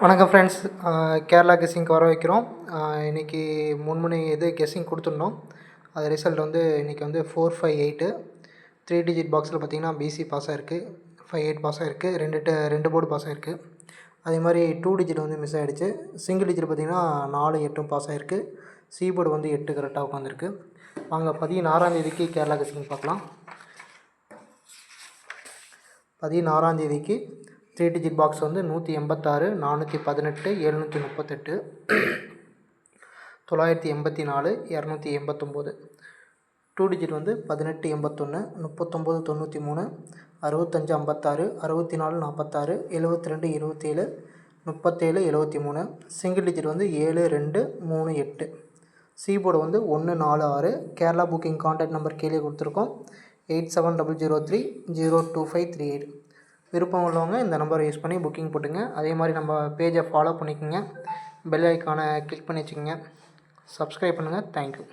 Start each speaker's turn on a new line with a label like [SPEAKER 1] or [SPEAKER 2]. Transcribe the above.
[SPEAKER 1] வணக்கம் ஃப்ரெண்ட்ஸ். கேரளா கெஸ்ஸிங்க்கு வர வைக்கிறோம். இன்றைக்கி 3 மணி கெஸ்ஸிங் கொடுத்துருந்தோம். அது ரிசல்ட் இன்றைக்கி 458 3 டிஜிட் பாக்ஸில் பார்த்திங்கன்னா பிசி பாஸ் ஆகிருக்கு, 58 பாஸ் ஆகிருக்கு, ரெண்டு போர்டு பாஸ் ஆகிருக்கு. அதே மாதிரி 2 டிஜிட் மிஸ் ஆகிடுச்சு. சிங்கிள் டிஜிட் பார்த்திங்கன்னா 4 8 பாஸ் ஆகிருக்கு. சி போர்டு 8 கரெக்டாக உட்காந்துருக்கு. வாங்க 16ஆம் தேதிக்கு கேரளா கெஸ்ஸிங் பார்க்கலாம். 16ஆம் தேதிக்கு 3 digit box 186 418 738 984 289. 2 digit 18 81 39 93 65 56 64 46 72 27 37 73. Single digit 7 2 3 8. C board 146. Kerala booking contact number கீழே கொடுத்துருக்கோம். 870030 02538. விருப்பம் உள்ளவங்க இந்த நம்பரை யூஸ் பண்ணி புக்கிங் போட்டுங்க. அதே மாதிரி நம்ம பேஜை ஃபாலோ பண்ணிக்கோங்க. பெல் ஐக்கானை கிளிக் பண்ணி வச்சுக்கோங்க. சப்ஸ்கிரைப் பண்ணுங்கள். தேங்க்யூ.